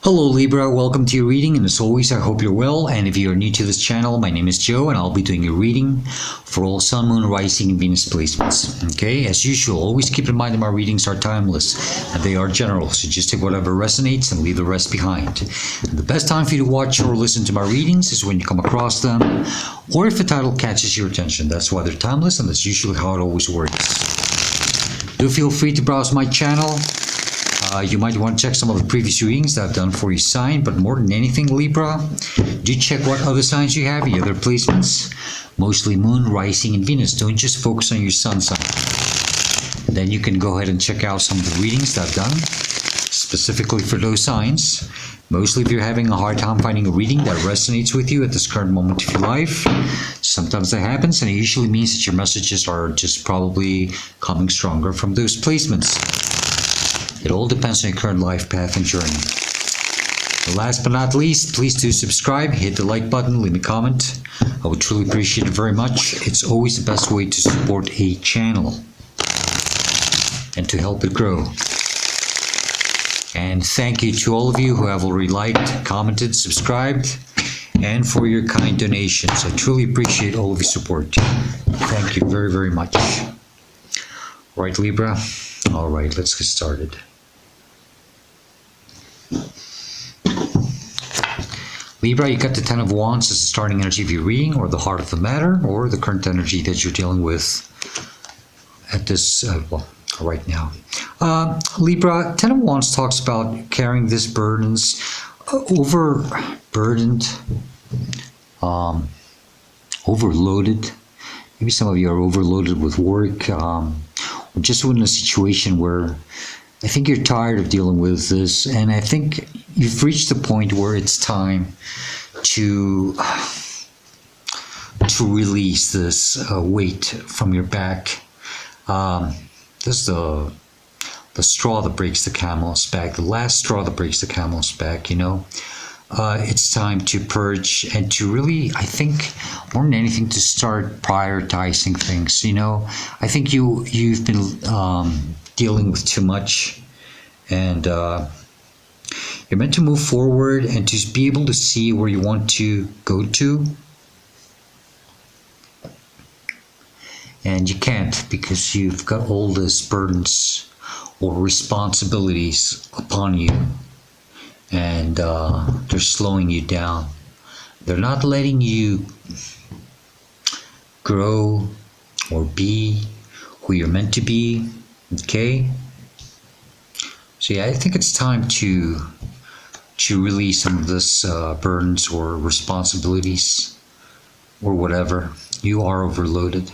Hello Libra, welcome to your reading, and as always I hope you're well. And if you're new to this channel, my name is Joe and I'll be doing a reading for all Sun, Moon, Rising and Venus placements. Okay, as usual, always keep in mind that my readings are timeless and they are general, so just take whatever resonates and leave the rest behind. And the best time for you to watch or listen to my readings is when you come across them, or if a title catches your attention. That's why they're timeless, and that's usually how it always works. Do feel free to browse my channel. You might want to check some of the previous readings that I've done for your sign, but more than anything, Libra, do check what other signs you have, your other placements, mostly Moon, Rising, and Venus. Don't just focus on your Sun sign. Then you can go ahead and check out some of the readings that I've done, specifically for those signs. Mostly if you're having a hard time finding a reading that resonates with you at this current moment of your life. Sometimes that happens, and it usually means that your messages are just probably coming stronger from those placements. It all depends on your current life path and journey. And last but not least, please do subscribe, hit the like button, leave me a comment. I would truly appreciate it very much. It's always the best way to support a channel and to help it grow. And thank you to all of you who have already liked, commented, subscribed, and for your kind donations. I truly appreciate all of your support. Thank you very, very much. All right, Libra. All right, let's get started. Libra, you got the Ten of Wands as the starting energy of your reading, or the heart of the matter, or the current energy that you're dealing with at this, right now. Libra, Ten of Wands talks about carrying these burdens, overburdened, overloaded. Maybe some of you are overloaded with work, or just in a situation where I think you're tired of dealing with this, and I think you've reached the point where it's time to release this weight from your back. This is the straw that breaks the camel's back, the last straw that breaks the camel's back, you know. It's time to purge and to really, I think, more than anything, to start prioritizing things. You know, I think you've been dealing with too much, and you're meant to move forward and to be able to see where you want to go to, and you can't because you've got all these burdens or responsibilities upon you. And they're slowing you down. They're not letting you grow or be who you're meant to be. Okay? So yeah, I think it's time to release some of this burdens or responsibilities or whatever. You are overloaded.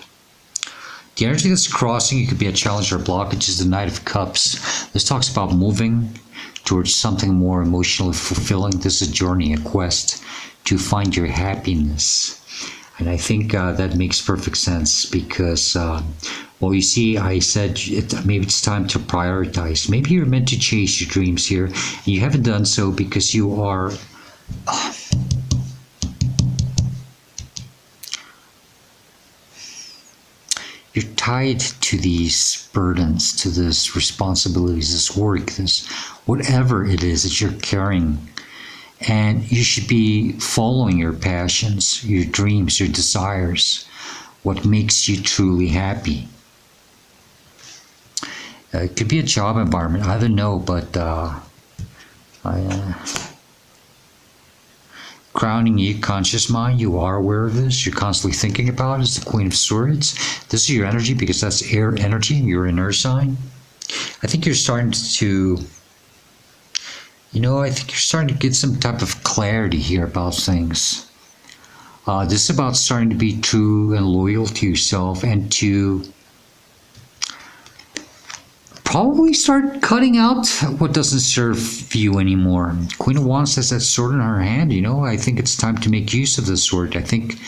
The energy that's crossing you could be a challenge or a blockage is the Knight of Cups. This talks about moving towards something more emotionally fulfilling. This is a journey, a quest to find your happiness. And I think that makes perfect sense because, well, you see, I said maybe it's time to prioritize. Maybe you're meant to chase your dreams here, and you haven't done so because you are... you're tied to these burdens, to this responsibilities, this work, this whatever it is that you're carrying. And you should be following your passions, your dreams, your desires, what makes you truly happy. It could be a job environment, I don't know, but grounding your conscious mind, you are aware of this, you're constantly thinking about it. It's the Queen of Swords. This is your energy because that's air energy, you're an earth sign. I think you're starting to, you know, I think you're starting to get some type of clarity here about things. This is about starting to be true and loyal to yourself, and to probably start cutting out what doesn't serve you anymore. Queen of Wands has that sword in her hand, you know. I think it's time to make use of the sword. I think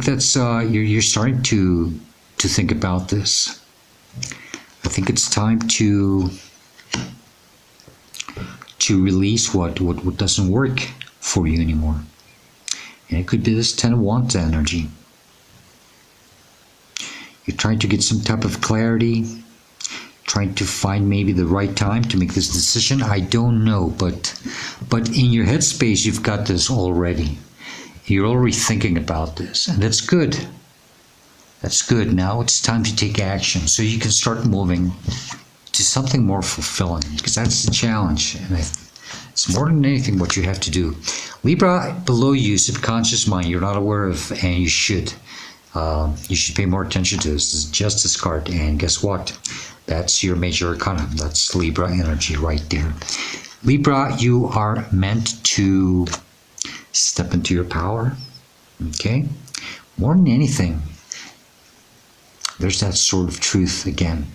that's you're starting to think about this. I think it's time to release what doesn't work for you anymore. And it could be this Ten of Wands energy. You're trying to get some type of clarity, trying to find maybe the right time to make this decision. I don't know, but in your headspace, you've got this already. You're already thinking about this, and that's good. That's good. Now it's time to take action so you can start moving to something more fulfilling, because that's the challenge. And it's more than anything what you have to do. Libra, below you, subconscious mind, you're not aware of, and you should. You should pay more attention to this. This is Justice card, and guess what? That's your major arcana. That's Libra energy right there. Libra, you are meant to step into your power. Okay? More than anything, there's that sort of truth again.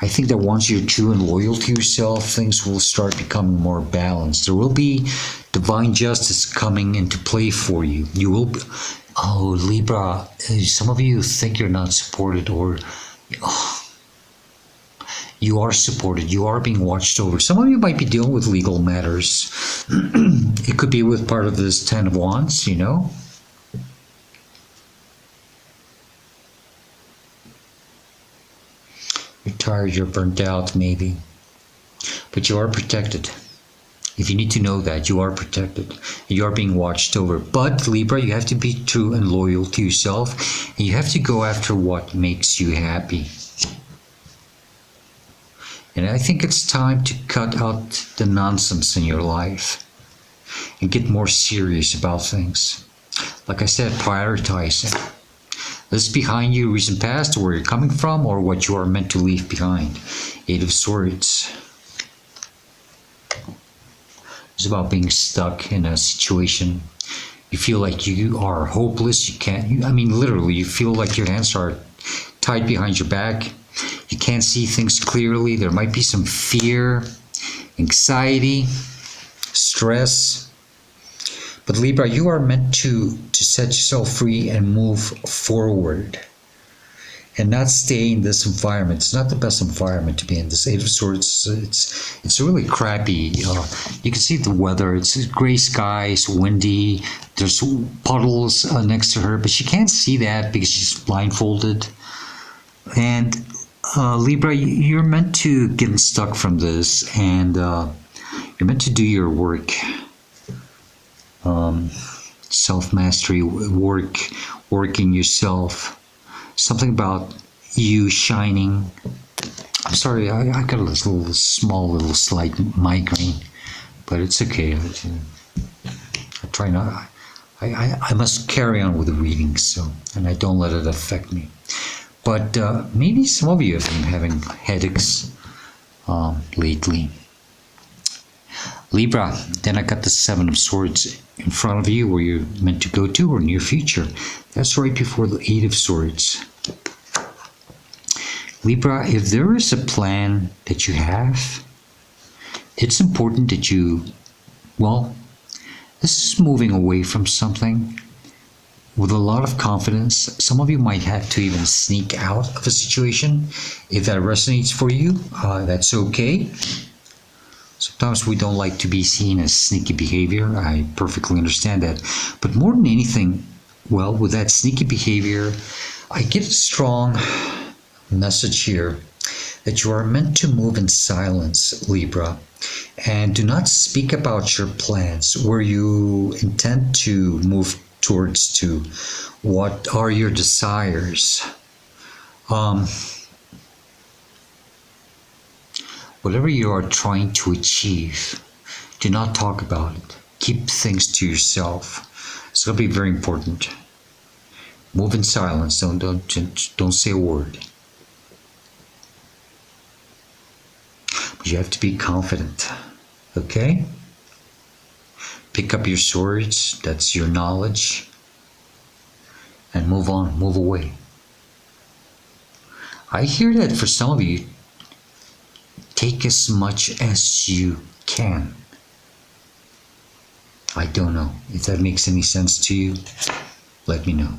I think that once you're true and loyal to yourself, things will start becoming more balanced. There will be divine justice coming into play for you. You will be, oh, Libra, some of you think you're not supported, or you are supported. You are being watched over. Some of you might be dealing with legal matters. It could be with part of this 10 of Wands, you know. You're tired, you're burnt out, maybe. But you are protected. If you need to know that, you are protected. You are being watched over. But, Libra, you have to be true and loyal to yourself. And you have to go after what makes you happy. And I think it's time to cut out the nonsense in your life and get more serious about things. Like I said, prioritize it. This behind you, recent past, where you're coming from, or what you are meant to leave behind. 8 of Swords. It's about being stuck in a situation. You feel like you are hopeless. You can't, I mean, literally, you feel like your hands are tied behind your back. You can't see things clearly. There might be some fear, anxiety, stress. But Libra, you are meant to set yourself free and move forward and not stay in this environment. It's not the best environment to be in. This 8 of Swords, it's really crappy. You can see the weather. It's gray skies, windy. There's puddles next to her, but she can't see that because she's blindfolded. And Libra, you're meant to get unstuck from this, and you're meant to do your work. Self-mastery, working yourself. Something about you shining. I'm sorry, I got a slight migraine, but it's okay. I try not. I must carry on with the readings, so, and I don't let it affect me. But maybe some of you have been having headaches lately. Libra, then I got the 7 of Swords in front of you, where you're meant to go to, or near future. That's right before the 8 of Swords. Libra, if there is a plan that you have, it's important that you, well, this is moving away from something with a lot of confidence. Some of you might have to even sneak out of a situation. If that resonates for you, that's okay. Sometimes we don't like to be seen as sneaky behavior. I perfectly understand that. But more than anything, well, with that sneaky behavior, I get a strong message here that you are meant to move in silence, Libra, and do not speak about your plans, where you intend to move towards to. What are your desires? Whatever you are trying to achieve, do not talk about it. Keep things to yourself. It's going to be very important. Move in silence. Don't say a word. But you have to be confident. Okay? Pick up your swords. That's your knowledge. And move on. Move away. I hear that for some of you, take as much as you can. I don't know if that makes any sense to you. Let me know.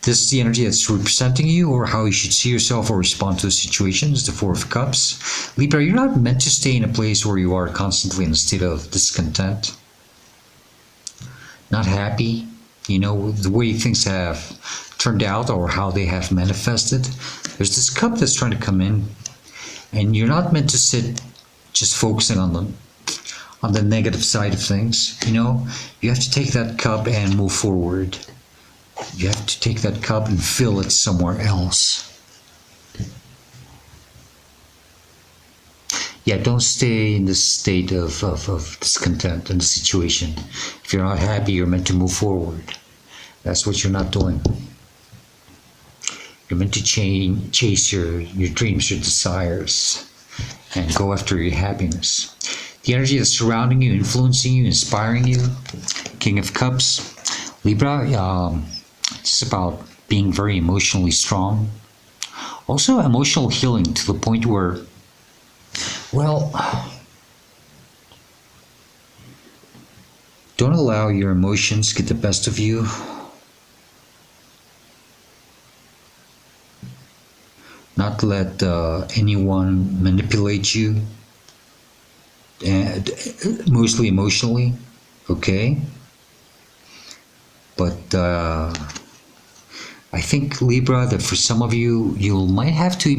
This is the energy that's representing you, or how you should see yourself or respond to a situation. It's the 4 of Cups. Libra, you're not meant to stay in a place where you are constantly in a state of discontent, not happy. You know, the way things have turned out or how they have manifested. There's this cup that's trying to come in, and you're not meant to sit just focusing on the negative side of things. You have to take that cup and move forward. You have to take that cup and fill it somewhere else. Yeah, don't stay in this state of discontent in the situation. If you're not happy, you're meant to move forward. That's what you're not doing. You're meant to chase your dreams, your desires, and go after your happiness. The energy that's surrounding you, influencing you, inspiring you. King of Cups. Libra, it's about being very emotionally strong. Also emotional healing to the point where, well, don't allow your emotions get the best of you. Not let anyone manipulate you, and mostly emotionally, okay? But I think, Libra, that for some of you, you might have to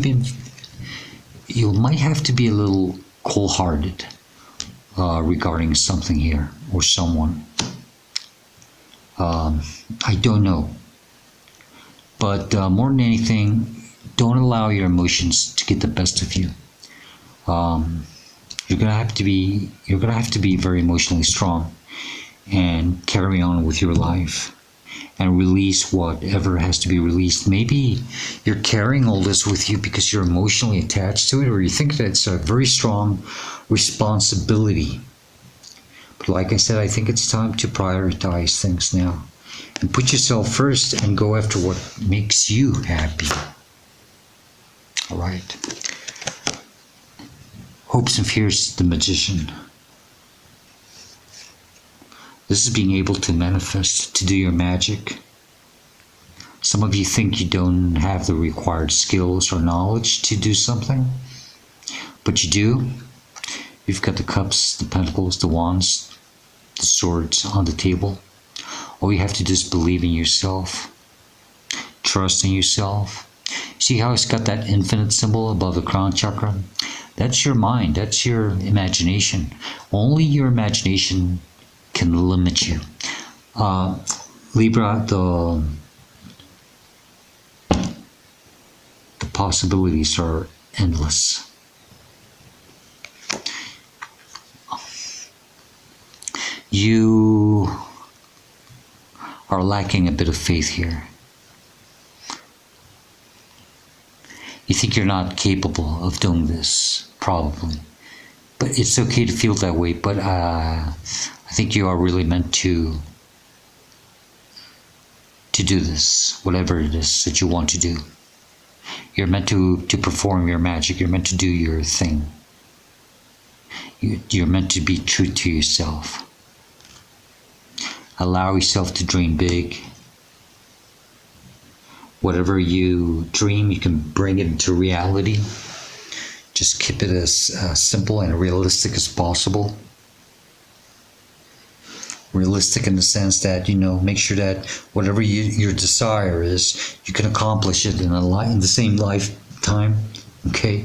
be a little cold-hearted regarding something here or someone. I don't know, but more than anything, don't allow your emotions to get the best of you. You're gonna have to be very emotionally strong and carry on with your life and release whatever has to be released. Maybe you're carrying all this with you because you're emotionally attached to it, or you think that it's a very strong responsibility. But like I said, I think it's time to prioritize things now and put yourself first and go after what makes you happy. All right. Hopes and fears, the Magician. This is being able to manifest, to do your magic. Some of you think you don't have the required skills or knowledge to do something, but you do. You've got the cups, the pentacles, the wands, the swords on the table. All you have to do is believe in yourself, trust in yourself. See how it's got that infinite symbol above the crown chakra? That's your mind, that's your imagination. Only your imagination can limit you. Libra, the possibilities are endless. You are lacking a bit of faith here. You think you're not capable of doing this, probably. But it's okay to feel that way, but I think you are really meant to do this, whatever it is that you want to do. You're meant to perform your magic. You're meant to do your thing. You're meant to be true to yourself. Allow yourself to dream big. Whatever you dream, you can bring it into reality. Just keep it as simple and realistic as possible. Realistic in the sense that, make sure that whatever your desire is, you can accomplish it in the same lifetime, okay?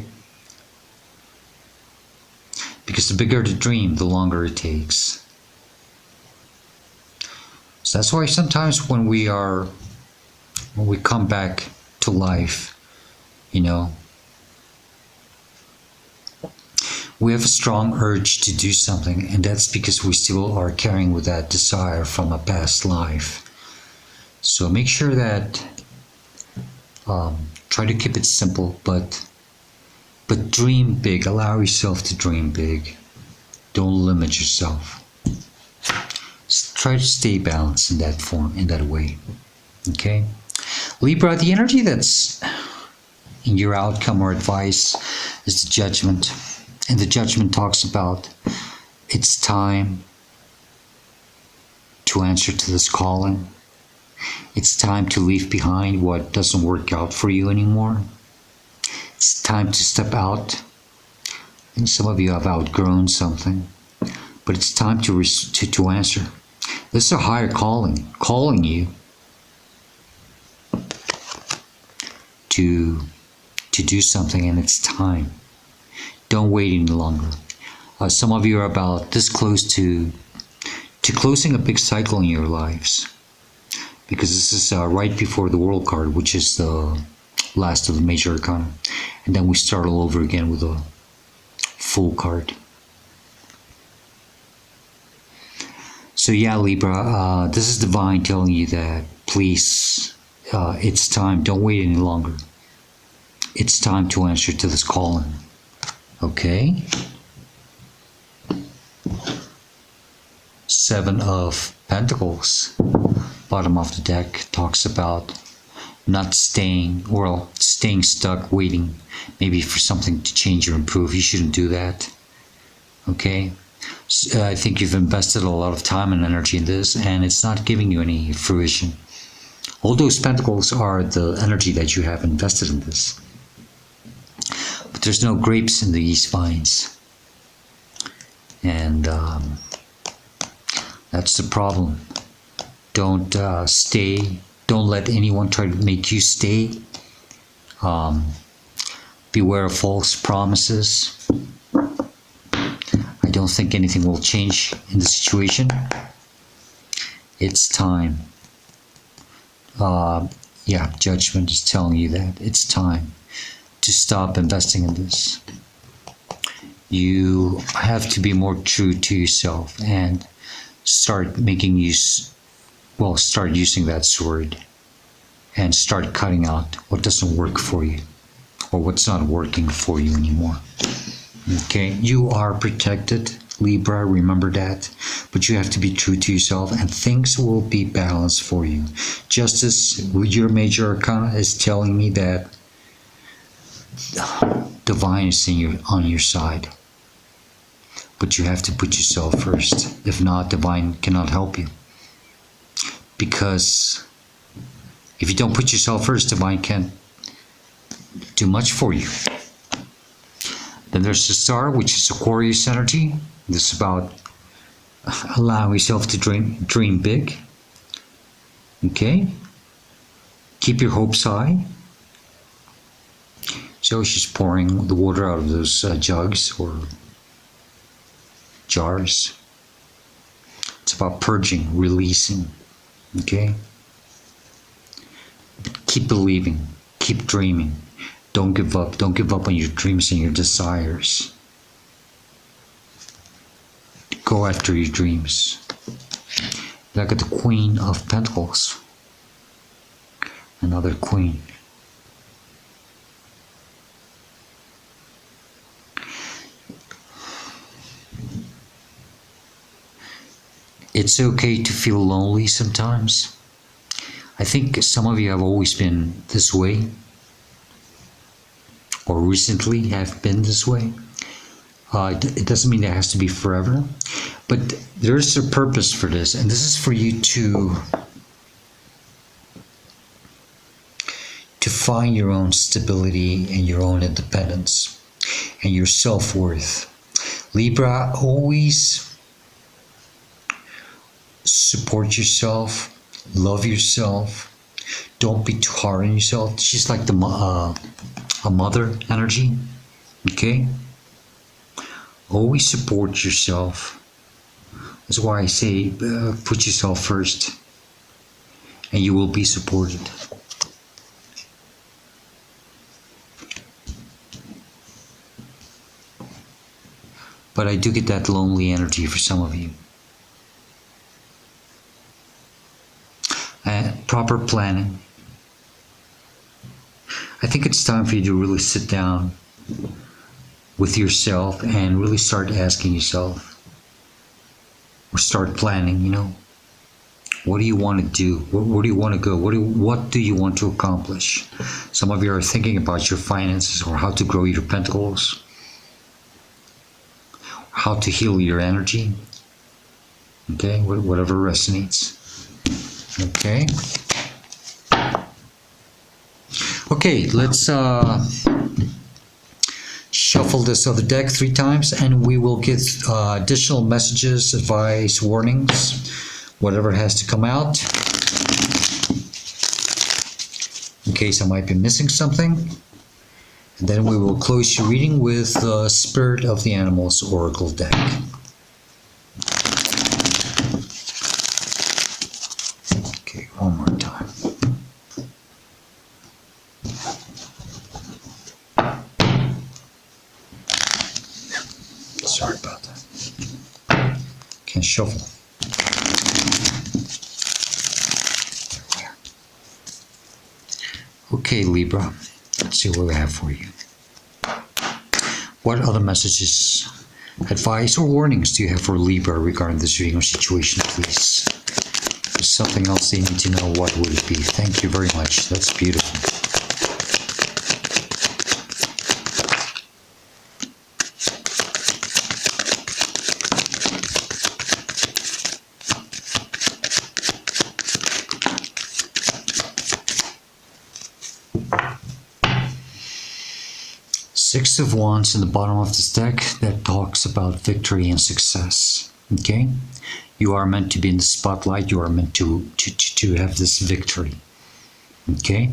Because the bigger the dream, the longer it takes. So that's why sometimes when we come back to life, we have a strong urge to do something, and that's because we still are carrying with that desire from a past life. So make sure that try to keep it simple, but dream big. Allow yourself to dream big. Don't limit yourself. Try to stay balanced in that form, in that way. Okay, Libra, the energy that's in your outcome or advice is the Judgment. And the Judgment talks about it's time to answer to this calling. It's time to leave behind what doesn't work out for you anymore. It's time to step out. And some of you have outgrown something, but it's time to answer. This is a higher calling you. to do something, and it's time. Don't wait any longer. Some of you are about this close to closing a big cycle in your lives, because this is right before the World card, which is the last of the major arcana, and then we start all over again with a full card. So yeah, Libra, this is divine telling you that please, it's time. Don't wait any longer. It's time to answer to this calling. Okay? Seven of Pentacles, bottom of the deck, talks about not staying, or staying stuck, waiting maybe for something to change or improve. You shouldn't do that. Okay? I think you've invested a lot of time and energy in this, and it's not giving you any fruition. All those pentacles are the energy that you have invested in this. But there's no grapes in these vines. And that's the problem. Don't stay. Don't let anyone try to make you stay. Beware of false promises. I don't think anything will change in the situation. It's time. Yeah, judgment is telling you that it's time to stop investing in this. You have to be more true to yourself and start making use, well, start using that sword and start cutting out what doesn't work for you or what's not working for you anymore. Okay, you are protected, Libra, remember that. But you have to be true to yourself, and things will be balanced for you. Justice, your major arcana, is telling me that divine is on your side. But you have to put yourself first. If not, divine cannot help you. Because if you don't put yourself first, divine can't do much for you. Then there's the star, which is Aquarius energy. This is about allowing yourself to dream big. Okay? Keep your hopes high. So she's pouring the water out of those jugs or jars. It's about purging, releasing. Okay? Keep believing. Keep dreaming. Don't give up. Don't give up on your dreams and your desires. Go after your dreams. Look at the Queen of Pentacles. Another queen. It's okay to feel lonely sometimes. I think some of you have always been this way, or recently have been this way. It doesn't mean it has to be forever, but there's a purpose for this, and this is for you to find your own stability and your own independence and your self-worth. Libra, always support yourself, love yourself. Don't be too hard on yourself. She's like a mother energy. Okay? Always support yourself. That's why I say put yourself first, and you will be supported. But I do get that lonely energy for some of you. Proper planning. I think it's time for you to really sit down with yourself and really start asking yourself, or start planning, you know, what do you want to do? Where do you want to go? What do you want to accomplish? Some of you are thinking about your finances, or how to grow your pentacles, how to heal your energy. Okay, whatever resonates. Okay. Okay, let's shuffle this other deck 3 times, and we will get additional messages, advice, warnings, whatever has to come out in case I might be missing something. And then we will close your reading with the Spirit of the Animals Oracle deck. Okay, one more time. Sorry about that. Can't shuffle. There we are. Okay, Libra. Let's see what we have for you. What other messages, advice, or warnings do you have for Libra regarding this reading or situation, please? If there's something else they need to know, what would it be? Thank you very much. That's beautiful. Six of Wands in the bottom of this deck that talks about victory and success. Okay, you are meant to be in the spotlight. You are meant to have this victory. Okay,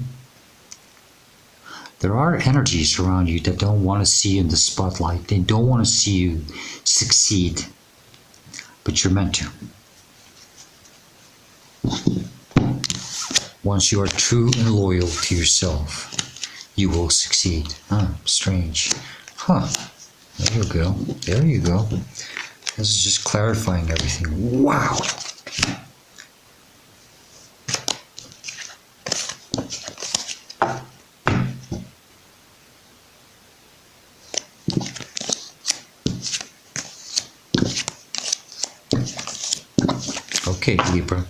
there are energies around you that don't want to see you in the spotlight. They don't want to see you succeed, but you're meant to. Once you are true and loyal to yourself, you will succeed. Strange. There you go. There you go. This is just clarifying everything. Wow. Okay, Libra.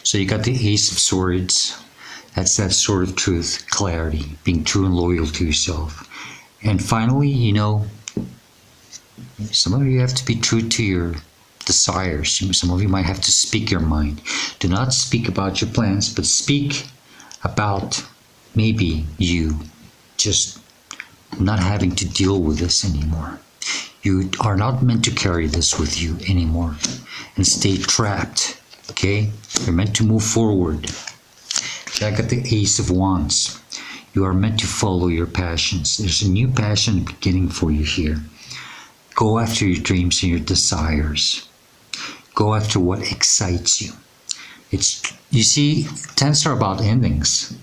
So you got the Ace of Swords. That's that sort of truth, clarity, being true and loyal to yourself. And finally, you know, some of you have to be true to your desires. Some of you might have to speak your mind. Do not speak about your plans, but speak about maybe you just not having to deal with this anymore. You are not meant to carry this with you anymore and stay trapped, okay? You're meant to move forward. I got the Ace of Wands. You are meant to follow your passions. There's a new passion beginning for you here. Go after your dreams and your desires. Go after what excites you. You see, tens are about endings.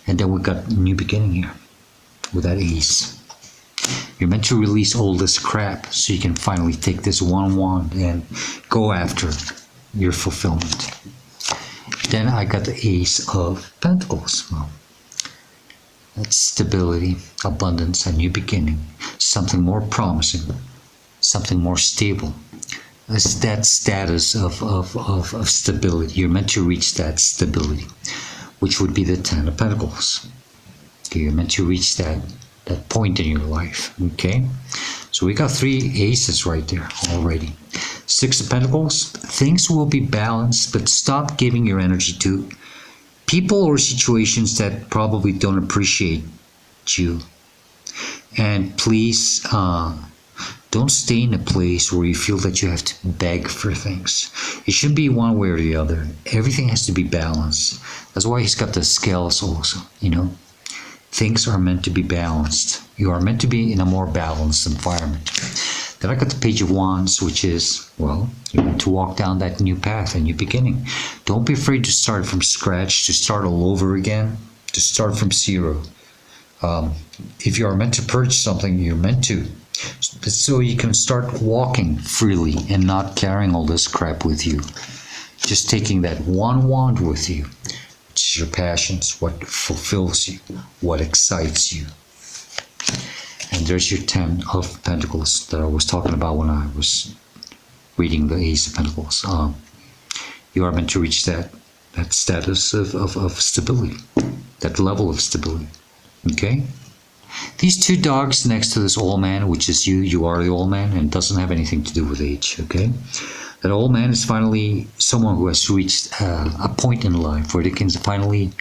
And then we got a new beginning here with that Ace. You're meant to release all this crap so you can finally take this one wand and go after your fulfillment. Then I got the Ace of Pentacles. Well, that's stability, abundance, a new beginning, something more promising, something more stable. It's that status of stability. You're meant to reach that stability, which would be the Ten of Pentacles. Okay, you're meant to reach that point in your life. Okay, so we got three aces right there already. Six of Pentacles, things will be balanced, but stop giving your energy to people or situations that probably don't appreciate you. And please don't stay in a place where you feel that you have to beg for things. It shouldn't be one way or the other. Everything has to be balanced. That's why he's got the scales also, you know. Things are meant to be balanced. You are meant to be in a more balanced environment. Then I got the Page of Wands, which is, well, you're meant to walk down that new path, a new beginning. Don't be afraid to start from scratch, to start all over again, to start from zero. If you are meant to purge something, you're meant to. So you can start walking freely and not carrying all this crap with you. Just taking that one wand with you, which is your passions, what fulfills you, what excites you. And there's your Ten of Pentacles that I was talking about when I was reading the Ace of Pentacles. You are meant to reach that status of stability, that level of stability. Okay? These two dogs next to this old man, which is you are the old man, and doesn't have anything to do with age. Okay? That old man is finally someone who has reached a point in life where they can finally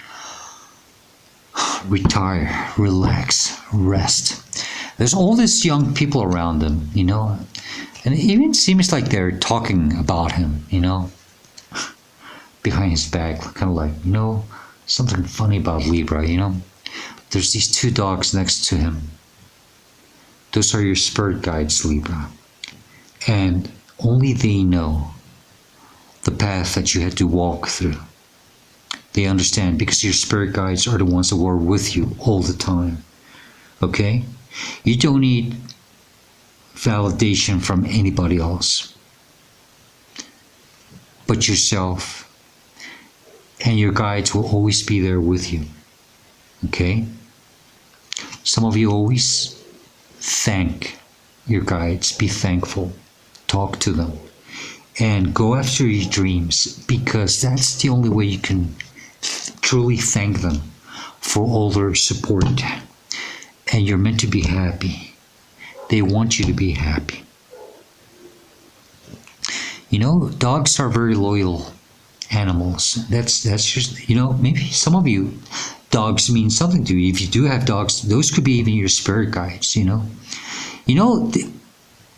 retire, relax, rest. There's all these young people around them, you know, and it even seems like they're talking about him, you know, behind his back, kind of like, you know, something funny about Libra, you know? There's these two dogs next to him. Those are your spirit guides, Libra. And only they know the path that you had to walk through. They understand because your spirit guides are the ones that were with you all the time. Okay? You don't need validation from anybody else but yourself. And your guides will always be there with you. Okay? Some of you always thank your guides. Be thankful. Talk to them. And go after your dreams, because that's the only way you can truly thank them for all their support. And you're meant to be happy. They want you to be happy. You know, dogs are very loyal animals. That's just, you know, maybe some of you, dogs mean something to you. If you do have dogs, those could be even your spirit guides, you know.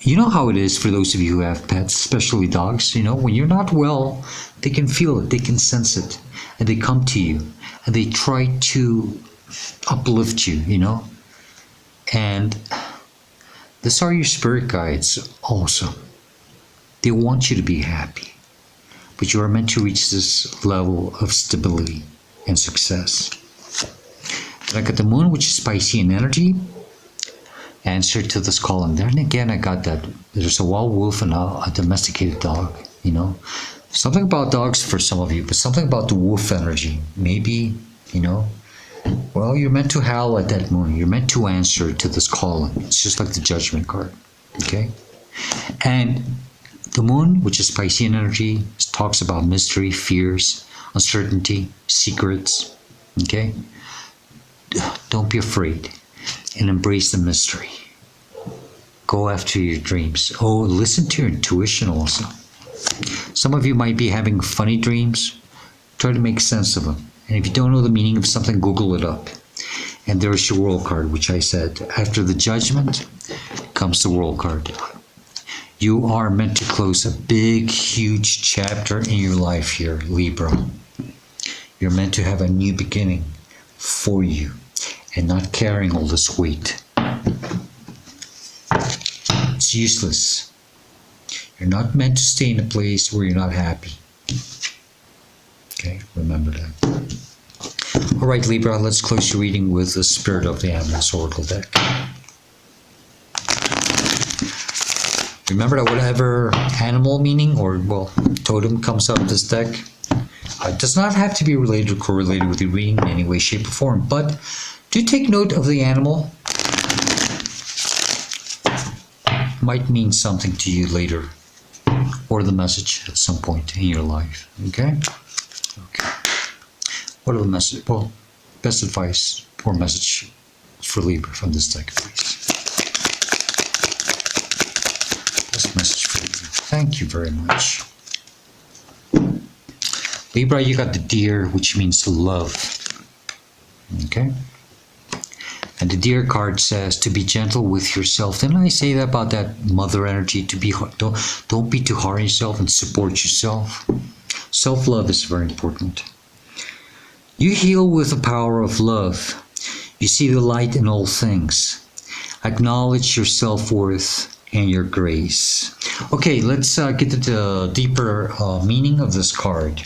You know how it is for those of you who have pets, especially dogs, you know, when you're not well, they can feel it, they can sense it, and they come to you, and they try to uplift you, you know. And these are your spirit guides also. They want you to be happy, but you are meant to reach this level of stability and success. Then I got the moon, which is Piscean energy. Answer to this calling. Then again, I got that there's a wild wolf and a domesticated dog, you know. Something about dogs for some of you, but something about the wolf energy. Maybe, you know, well, you're meant to howl at that moon. You're meant to answer to this calling. It's just like the judgment card, okay? And the moon, which is Piscean energy, talks about mystery, fears, uncertainty, secrets, okay? Don't be afraid and embrace the mystery. Go after your dreams. Oh, listen to your intuition also. Some of you might be having funny dreams. Try to make sense of them. And if you don't know the meaning of something, Google it up. And there's your world card, which I said, after the judgment comes the world card. You are meant to close a big, huge chapter in your life here, Libra. You're meant to have a new beginning for you and not carrying all this weight. It's useless. You're not meant to stay in a place where you're not happy. Okay, remember that. All right, Libra, let's close your reading with the Spirit of the Animals Oracle deck. Remember that whatever animal meaning or, well, totem comes out of this deck, it does not have to be related or correlated with the reading in any way, shape, or form, but do take note of the animal. Might mean something to you later, or the message at some point in your life, okay? Okay. What are the message? Well, best advice or message for Libra from this deck, please. Best message for Libra. Thank you very much. Libra, you got the deer, which means love. Okay? And the deer card says to be gentle with yourself. Didn't I say that about that mother energy? To be don't be too hard on yourself and support yourself. Self-love is very important. You heal with the power of love. You see the light in all things. Acknowledge your self-worth and your grace. Okay, let's get to the deeper meaning of this card.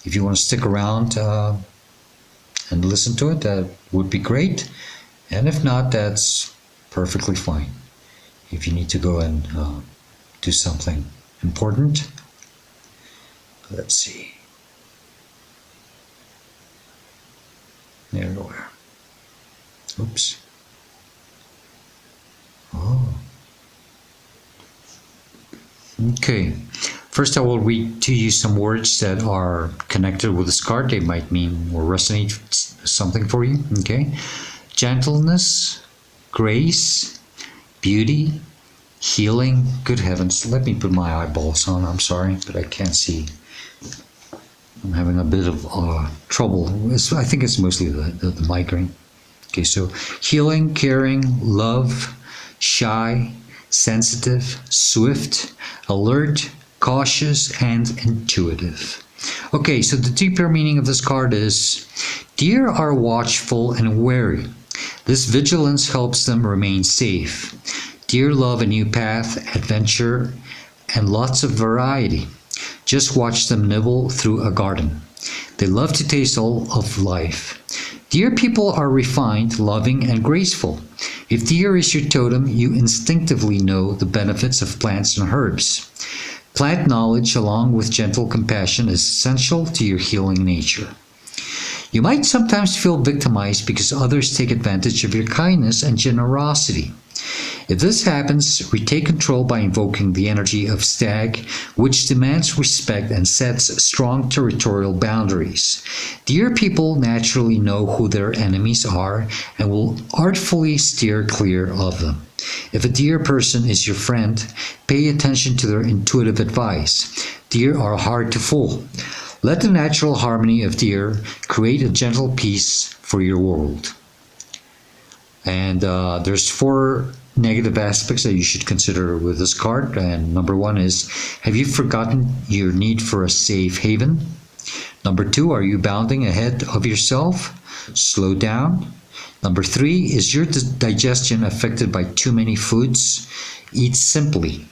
If you want to stick around and listen to it, that would be great. And if not, that's perfectly fine. If you need to go and do something important. Let's see. There we are. Oops. Oh. Okay. First, I will read to you some words that are connected with this card. They might mean or resonate something for you. Okay. Gentleness, grace, beauty, healing. Good heavens. Let me put my eyeballs on. I'm sorry, but I can't see. I'm having a bit of trouble. I think it's mostly the migraine. Okay, so healing, caring, love, shy, sensitive, swift, alert, cautious, and intuitive. Okay, so the deeper meaning of this card is deer are watchful and wary. This vigilance helps them remain safe. Deer love a new path, adventure, and lots of variety. Just watch them nibble through a garden. They love to taste all of life. Deer people are refined, loving, and graceful. If deer is your totem, you instinctively know the benefits of plants and herbs. Plant knowledge, along with gentle compassion, is essential to your healing nature. You might sometimes feel victimized because others take advantage of your kindness and generosity. If this happens, retake control by invoking the energy of Stag, which demands respect and sets strong territorial boundaries. Deer people naturally know who their enemies are and will artfully steer clear of them. If a deer person is your friend, pay attention to their intuitive advice. Deer are hard to fool. Let the natural harmony of deer create a gentle peace for your world. And there's 4 negative aspects that you should consider with this card. And number 1 is, have you forgotten your need for a safe haven? Number 2, are you bounding ahead of yourself? Slow down. Number 3, is your digestion affected by too many foods? Eat simply.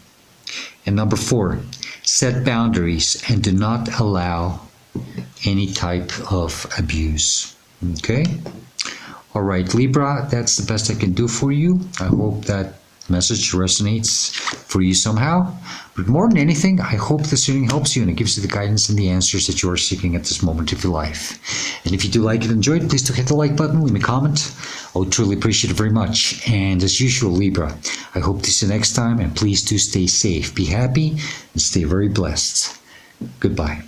And number 4, set boundaries and do not allow any type of abuse. Okay? All right, Libra, that's the best I can do for you. I hope that message resonates for you somehow. But more than anything, I hope this reading helps you and it gives you the guidance and the answers that you are seeking at this moment of your life. And if you do like it and enjoy it, please do hit the like button, leave me a comment. I would truly appreciate it very much. And as usual, Libra, I hope to see you next time. And please do stay safe, be happy, and stay very blessed. Goodbye.